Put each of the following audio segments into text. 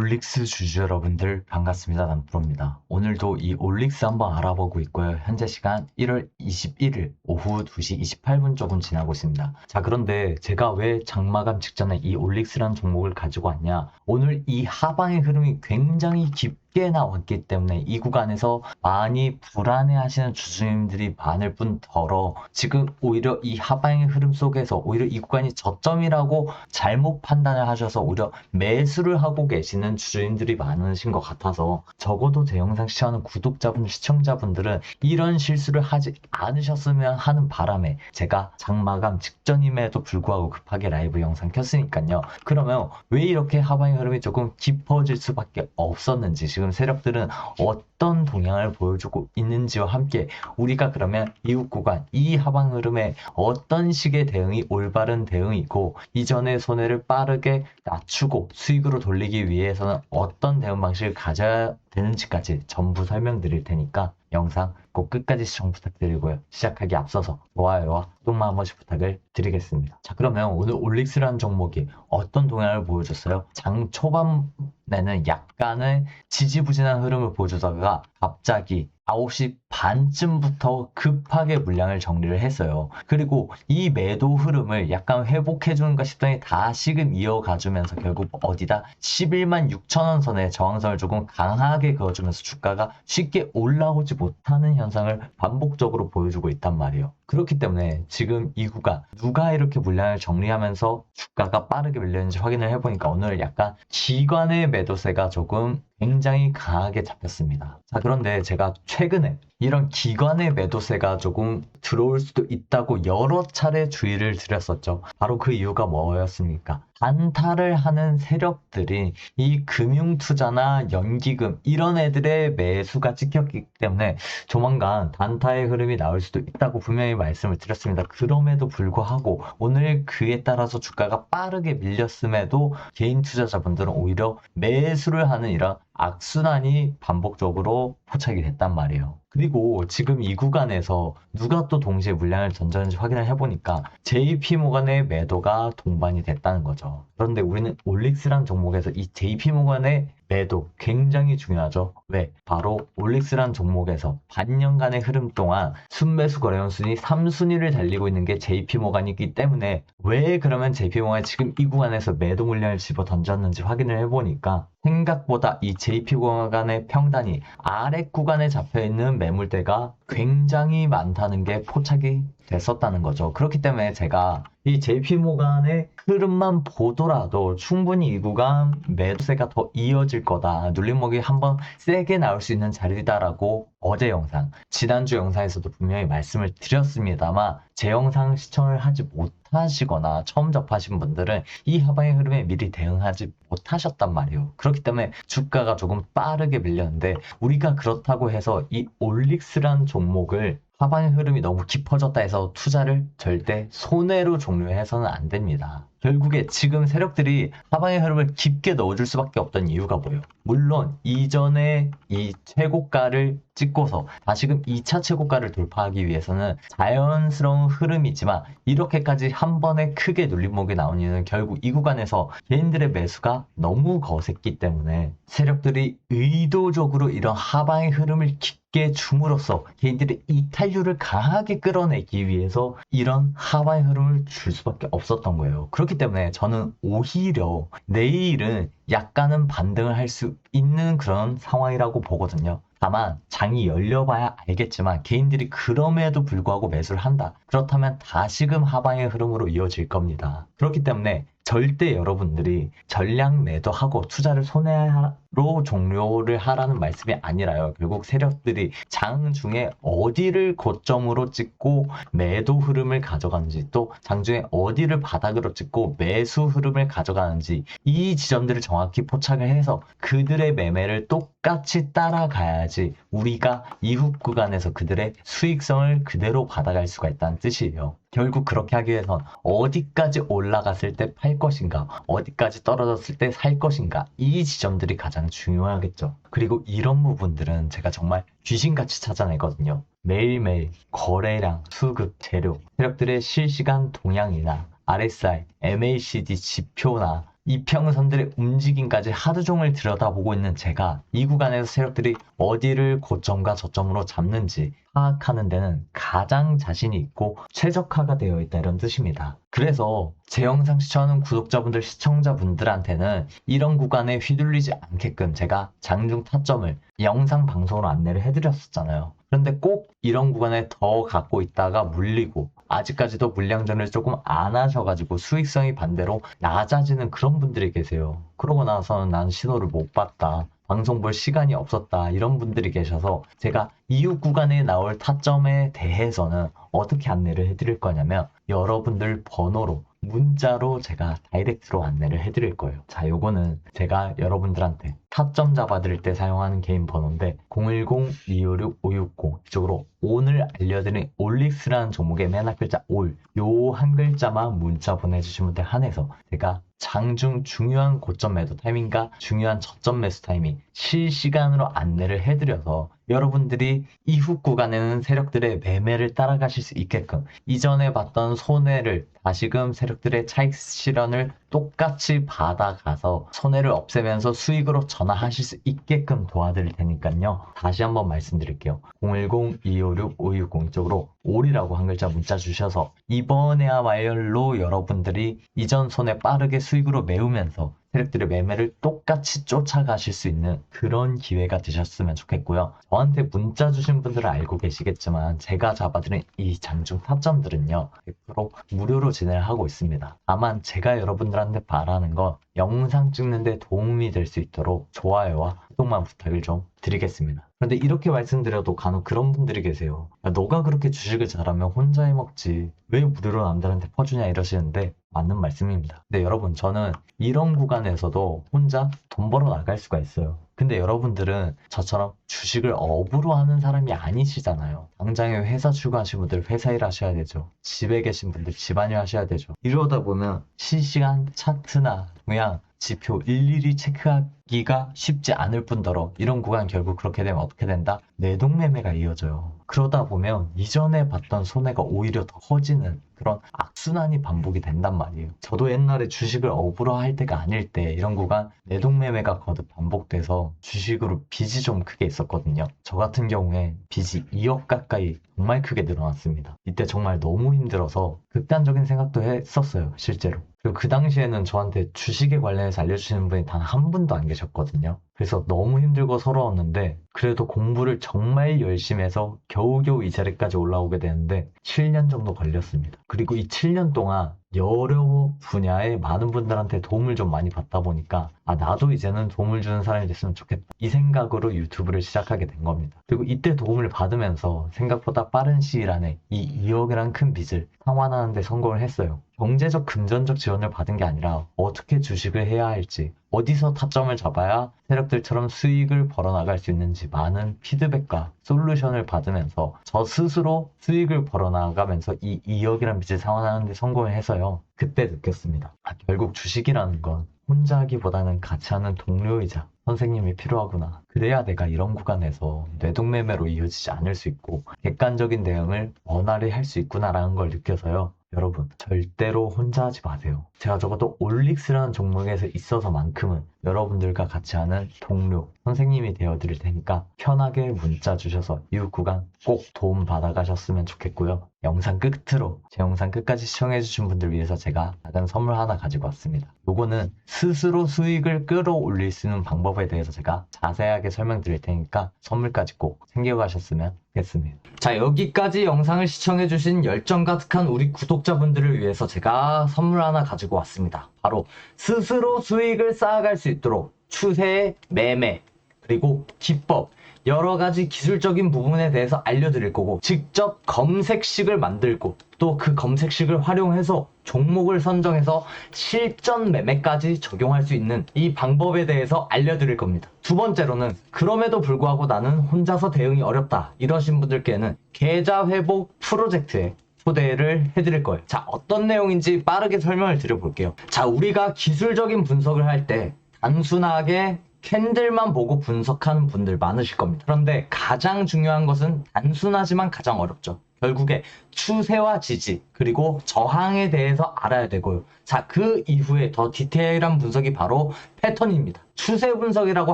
올릭스 주주 여러분들 반갑습니다. 남프로입니다. 오늘도 이 올릭스 한번 알아보고 있고요. 현재 시간 1월 21일 오후 2시 28분 조금 지나고 있습니다. 자, 그런데 제가 왜 장마감 직전에 이 올릭스라는 종목을 가지고 왔냐? 오늘 이 하방의 흐름이 굉장히 깊게 나왔기 때문에 이 구간에서 많이 불안해하시는 주주님들이 많을 뿐더러 지금 오히려 이 하방의 흐름 속에서 오히려 이 구간이 저점이라고 잘못 판단을 하셔서 오히려 매수를 하고 계시는 주주님들이 많으신 것 같아서 적어도 제 영상 시청하는 구독자분, 시청자분들은 이런 실수를 하지 않으셨으면 하는 바람에 제가 장마감 직전임에도 불구하고 급하게 라이브 영상 켰으니까요. 그러면 왜 이렇게 하방의 흐름이 조금 깊어질 수밖에 없었는지, 지금 세력들은 어떤 동향을 보여주고 있는지와 함께 우리가 그러면 이후 구간, 이 하방 흐름에 어떤 식의 대응이 올바른 대응이고 이전의 손해를 빠르게 낮추고 수익으로 돌리기 위해서는 어떤 대응 방식을 가져야 되는지까지 전부 설명드릴 테니까 영상 꼭 끝까지 시청 부탁드리고요. 시작하기 앞서서 좋아요와 구독만 한 번씩 부탁을 드리겠습니다. 자, 그러면 오늘 올릭스라는 종목이 어떤 동향을 보여줬어요? 장 초반에는 약간의 지지부진한 흐름을 보여주다가 갑자기 9시 반쯤부터 급하게 물량을 정리를 했어요. 그리고 이 매도 흐름을 약간 회복해주는가 싶더니 다시금 이어가주면서 결국 어디다 11만 6천원 선의 저항선을 조금 강하게 그어주면서 주가가 쉽게 올라오지 못하는 현상을 반복적으로 보여주고 있단 말이에요. 그렇기 때문에 지금 이 구간 누가 이렇게 물량을 정리하면서 주가가 빠르게 밀렸는지 확인을 해보니까 오늘 약간 기관의 매도세가 조금 굉장히 강하게 잡혔습니다. 자, 그런데 제가 최근에 이런 기관의 매도세가 조금 들어올 수도 있다고 여러 차례 주의를 드렸었죠. 바로 그 이유가 뭐였습니까? 단타를 하는 세력들이 이 금융투자나 연기금 이런 애들의 매수가 찍혔기 때문에 조만간 단타의 흐름이 나올 수도 있다고 분명히 말씀을 드렸습니다. 그럼에도 불구하고 오늘 그에 따라서 주가가 빠르게 밀렸음에도 개인 투자자분들은 오히려 매수를 하는 이런 악순환이 반복적으로 포착이 됐단 말이에요. 그리고 지금 이 구간에서 누가 또 동시에 물량을 던졌는지 확인을 해보니까 JP모간의 매도가 동반이 됐다는 거죠. 그런데 우리는 올릭스란 종목에서 이 JP모간의 매도 굉장히 중요하죠. 왜? 바로 올릭스란 종목에서 반년간의 흐름 동안 순매수 거래원 순위 3순위를 달리고 있는 게 JP모간이기 때문에 왜 그러면 JP모간이 지금 이 구간에서 매도 물량을 집어 던졌는지 확인을 해보니까 생각보다 이 JP모간의 평단이 아래 구간에 잡혀있는 매물대가 굉장히 많다는 게 포착이 됐었다는 거죠. 그렇기 때문에 제가 이 JP모간의 흐름만 보더라도 충분히 이 구간 매도세가 더 이어질 거다. 눌림목이 한번 세게 나올 수 있는 자리다라고 어제 영상, 지난주 영상에서도 분명히 말씀을 드렸습니다만 제 영상 시청을 하지 못하시거나 처음 접하신 분들은 이 하방의 흐름에 미리 대응하지 못하셨단 말이에요. 그렇기 때문에 주가가 조금 빠르게 밀렸는데 우리가 그렇다고 해서 이 올릭스란 종목을 하방의 흐름이 너무 깊어졌다 해서 투자를 절대 손해로 종료해서는 안 됩니다. 결국에 지금 세력들이 하방의 흐름을 깊게 넣어줄 수밖에 없던 이유가 뭐예요? 물론 이전에 이 최고가를 찍고서 다시금 2차 최고가를 돌파하기 위해서는 자연스러운 흐름이지만 이렇게까지 한 번에 크게 눌림목이 나온 이유는 결국 이 구간에서 개인들의 매수가 너무 거셌기 때문에 세력들이 의도적으로 이런 하방의 흐름을 깊게 줌으로써 개인들의 이탈률을 강하게 끌어내기 위해서 이런 하방의 흐름을 줄 수밖에 없었던 거예요. 그렇기 때문에 저는 오히려 내일은 약간은 반등을 할 수 있는 그런 상황이라고 보거든요. 다만 장이 열려봐야 알겠지만 개인들이 그럼에도 불구하고 매수를 한다. 그렇다면 다시금 하방의 흐름으로 이어질 겁니다. 그렇기 때문에 절대 여러분들이 전량 매도하고 투자를 손해로 종료를 하라는 말씀이 아니라요. 결국 세력들이 장 중에 어디를 고점으로 찍고 매도 흐름을 가져가는지 또 장 중에 어디를 바닥으로 찍고 매수 흐름을 가져가는지 이 지점들을 정확히 포착을 해서 그들의 매매를 똑같이 따라가야지 우리가 이후 구간에서 그들의 수익성을 그대로 받아갈 수가 있다는 뜻이에요. 결국 그렇게 하기 위해선 어디까지 올라갔을 때 팔 것인가, 어디까지 떨어졌을 때 살 것인가, 이 지점들이 가장 중요하겠죠. 그리고 이런 부분들은 제가 정말 귀신같이 찾아내거든요. 매일매일 거래량, 수급, 재료, 세력들의 실시간 동향이나 RSI, MACD 지표나 이평선들의 움직임까지 하루 종일 들여다보고 있는 제가 이 구간에서 세력들이 어디를 고점과 저점으로 잡는지 파악하는 데는 가장 자신이 있고 최적화가 되어 있다 이런 뜻입니다. 그래서 제 영상 시청하는 구독자분들, 시청자분들한테는 이런 구간에 휘둘리지 않게끔 제가 장중 타점을 영상 방송으로 안내를 해드렸었잖아요. 그런데 꼭 이런 구간에 더 갖고 있다가 물리고 아직까지도 물량 전을 조금 안 하셔가지고 수익성이 반대로 낮아지는 그런 분들이 계세요. 그러고 나서는 난 신호를 못 봤다, 방송 볼 시간이 없었다, 이런 분들이 계셔서 제가 이후 구간에 나올 타점에 대해서는 어떻게 안내를 해드릴 거냐면 여러분들 번호로 문자로 제가 다이렉트로 안내를 해드릴 거예요. 자, 요거는 제가 여러분들한테 타점 잡아드릴 때 사용하는 개인 번호인데 010-256-560 이쪽으로 오늘 알려드린 올릭스라는 종목의 맨 앞 글자 올, 요 한 글자만 문자 보내주신 분들 한해서 제가 장중 중요한 고점 매도 타이밍과 중요한 저점 매수 타이밍 실시간으로 안내를 해드려서 여러분들이 이후 구간에는 세력들의 매매를 따라가실 수 있게끔 이전에 봤던 손해를 다시금 세력들의 차익 실현을 똑같이 받아가서 손해를 없애면서 수익으로 전환하실 수 있게끔 도와드릴 테니까요. 다시 한번 말씀드릴게요. 010-256-560 이쪽으로 올이라고 한 글자 문자 주셔서 이번에야말로 여러분들이 이전 손해 빠르게 수익으로 메우면서 세력들의 매매를 똑같이 쫓아가실 수 있는 그런 기회가 되셨으면 좋겠고요. 저한테 문자 주신 분들은 알고 계시겠지만 제가 잡아드린 이 장중 타점들은요 100% 무료로 진행을 하고 있습니다. 다만 제가 여러분들한테 바라는 건 영상 찍는데 도움이 될 수 있도록 좋아요와 구독만 부탁을 좀 드리겠습니다. 그런데 이렇게 말씀드려도 간혹 그런 분들이 계세요. 야, 너가 그렇게 주식을 잘하면 혼자 해먹지 왜 무료로 남들한테 퍼주냐 이러시는데 맞는 말씀입니다. 근데 여러분, 저는 이런 구간에서도 혼자 돈 벌어 나갈 수가 있어요. 근데 여러분들은 저처럼 주식을 업으로 하는 사람이 아니시잖아요. 당장에 회사 출근하신 분들 회사 일 하셔야 되죠. 집에 계신 분들 집안일 하셔야 되죠. 이러다 보면 실시간 차트나 그냥 지표 일일이 체크하기가 쉽지 않을 뿐더러 이런 구간 결국 그렇게 되면 어떻게 된다? 내동매매가 이어져요. 그러다 보면 이전에 봤던 손해가 오히려 더 커지는 그런 악순환이 반복이 된단 말이에요. 저도 옛날에 주식을 업으로 할 때가 아닐 때 이런 구간 내동매매가 거듭 반복돼서 주식으로 빚이 좀 크게 있었거든요. 저 같은 경우에 빚이 2억 가까이 정말 크게 늘어났습니다. 이때 정말 너무 힘들어서 극단적인 생각도 했었어요, 실제로. 그리고 그 당시에는 저한테 주식에 관련해서 알려주시는 분이 단 한 분도 안 계셨거든요. 그래서 너무 힘들고 서러웠는데 그래도 공부를 정말 열심히 해서 겨우겨우 이 자리까지 올라오게 되는데 7년 정도 걸렸습니다. 그리고 이 7년 동안 여러 분야에 많은 분들한테 도움을 좀 많이 받다 보니까 나도 이제는 도움을 주는 사람이 됐으면 좋겠다, 이 생각으로 유튜브를 시작하게 된 겁니다. 그리고 이때 도움을 받으면서 생각보다 빠른 시일 안에 이 2억이란 큰 빚을 상환하는 데 성공을 했어요. 경제적 금전적 지원을 받은 게 아니라 어떻게 주식을 해야 할지, 어디서 타점을 잡아야 세력들처럼 수익을 벌어나갈 수 있는지 많은 피드백과 솔루션을 받으면서 저 스스로 수익을 벌어나가면서 이 2억이란 빚을 상환하는 데 성공을 해서요. 그때 느꼈습니다. 결국 주식이라는 건 혼자 하기보다는 같이 하는 동료이자 선생님이 필요하구나. 그래야 내가 이런 구간에서 뇌동매매로 이어지지 않을 수 있고 객관적인 대응을 원활히 할 수 있구나라는 걸 느껴서요. 여러분, 절대로 혼자 하지 마세요. 제가 적어도 올릭스라는 종목에서 있어서만큼은 여러분들과 같이 하는 동료, 선생님이 되어드릴 테니까 편하게 문자 주셔서 이후 구간 꼭 도움 받아가셨으면 좋겠고요. 영상 끝으로 제 영상 끝까지 시청해주신 분들 위해서 제가 작은 선물 하나 가지고 왔습니다. 요거는 스스로 수익을 끌어올릴 수 있는 방법에 대해서 제가 자세하게 설명드릴 테니까 선물까지 꼭 챙겨가셨으면 좋겠습니다. 자, 여기까지 영상을 시청해주신 열정 가득한 우리 구독자분들을 위해서 제가 선물 하나 가지고 왔습니다. 바로 스스로 수익을 쌓아갈 수 있도록 추세의 매매, 그리고 기법, 여러 가지 기술적인 부분에 대해서 알려드릴 거고, 직접 검색식을 만들고 또 그 검색식을 활용해서 종목을 선정해서 실전 매매까지 적용할 수 있는 이 방법에 대해서 알려드릴 겁니다. 두 번째로는 그럼에도 불구하고 나는 혼자서 대응이 어렵다 이러신 분들께는 계좌 회복 프로젝트에 초대를 해드릴 거예요. 자, 어떤 내용인지 빠르게 설명을 드려볼게요. 자, 우리가 기술적인 분석을 할 때 단순하게 캔들만 보고 분석하는 분들 많으실 겁니다. 그런데 가장 중요한 것은 단순하지만 가장 어렵죠. 결국에 추세와 지지 그리고 저항에 대해서 알아야 되고요. 자, 그 이후에 더 디테일한 분석이 바로 패턴입니다. 추세 분석이라고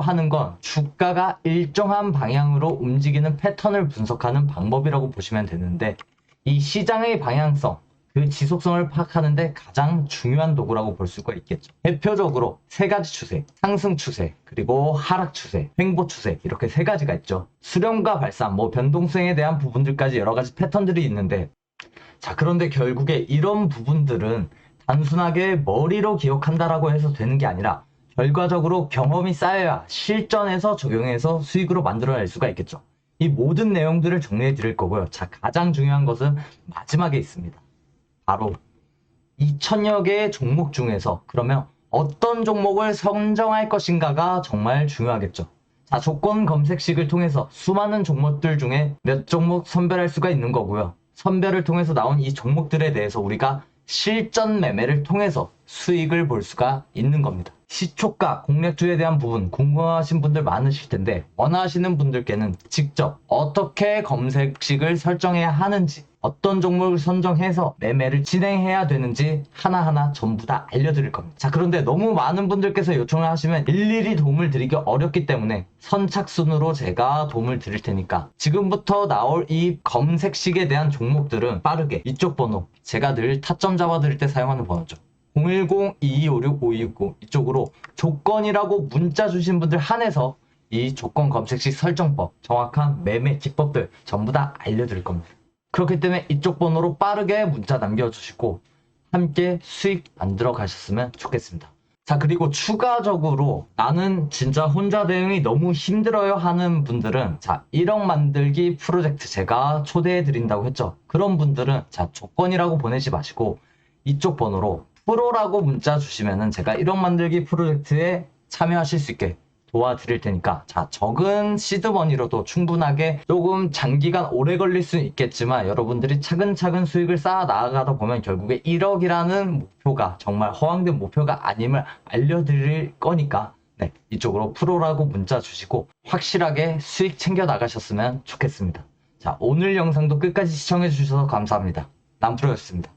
하는 건 주가가 일정한 방향으로 움직이는 패턴을 분석하는 방법이라고 보시면 되는데, 이 시장의 방향성, 그 지속성을 파악하는데 가장 중요한 도구라고 볼 수가 있겠죠. 대표적으로 세 가지 추세, 상승 추세, 그리고 하락 추세, 횡보 추세, 이렇게 세 가지가 있죠. 수렴과 발산, 변동성에 대한 부분들까지 여러 가지 패턴들이 있는데, 자, 그런데 결국에 이런 부분들은 단순하게 머리로 기억한다라고 해서 되는 게 아니라 결과적으로 경험이 쌓여야 실전에서 적용해서 수익으로 만들어낼 수가 있겠죠. 이 모든 내용들을 정리해 드릴 거고요. 자, 가장 중요한 것은 마지막에 있습니다. 바로 2000여 개의 종목 중에서 그러면 어떤 종목을 선정할 것인가가 정말 중요하겠죠. 자, 조건 검색식을 통해서 수많은 종목들 중에 몇 종목 선별할 수가 있는 거고요. 선별을 통해서 나온 이 종목들에 대해서 우리가 실전 매매를 통해서 수익을 볼 수가 있는 겁니다. 시초가, 공략주에 대한 부분 궁금하신 분들 많으실 텐데, 원하시는 분들께는 직접 어떻게 검색식을 설정해야 하는지, 어떤 종목을 선정해서 매매를 진행해야 되는지 하나하나 전부 다 알려드릴 겁니다. 자, 그런데 너무 많은 분들께서 요청을 하시면 일일이 도움을 드리기 어렵기 때문에 선착순으로 제가 도움을 드릴 테니까 지금부터 나올 이 검색식에 대한 종목들은 빠르게 이쪽 번호, 제가 늘 타점 잡아 드릴 때 사용하는 번호죠. 010-2256-5260 이쪽으로 조건이라고 문자 주신 분들 한해서 이 조건 검색식 설정법, 정확한 매매 기법들 전부 다 알려드릴 겁니다. 그렇기 때문에 이쪽 번호로 빠르게 문자 남겨주시고 함께 수익 만들어 가셨으면 좋겠습니다. 자, 그리고 추가적으로 나는 진짜 혼자 대응이 너무 힘들어요 하는 분들은, 자, 1억 만들기 프로젝트 제가 초대해 드린다고 했죠. 그런 분들은 자, 조건이라고 보내지 마시고 이쪽 번호로 프로라고 문자 주시면은 제가 1억 만들기 프로젝트에 참여하실 수 있게 도와드릴 테니까, 자, 적은 시드머니로도 충분하게 조금 장기간 오래 걸릴 수는 있겠지만 여러분들이 차근차근 수익을 쌓아 나아가다 보면 결국에 1억이라는 목표가 정말 허황된 목표가 아님을 알려드릴 거니까, 네, 이쪽으로 프로라고 문자 주시고 확실하게 수익 챙겨 나가셨으면 좋겠습니다. 자, 오늘 영상도 끝까지 시청해 주셔서 감사합니다. 남프로였습니다.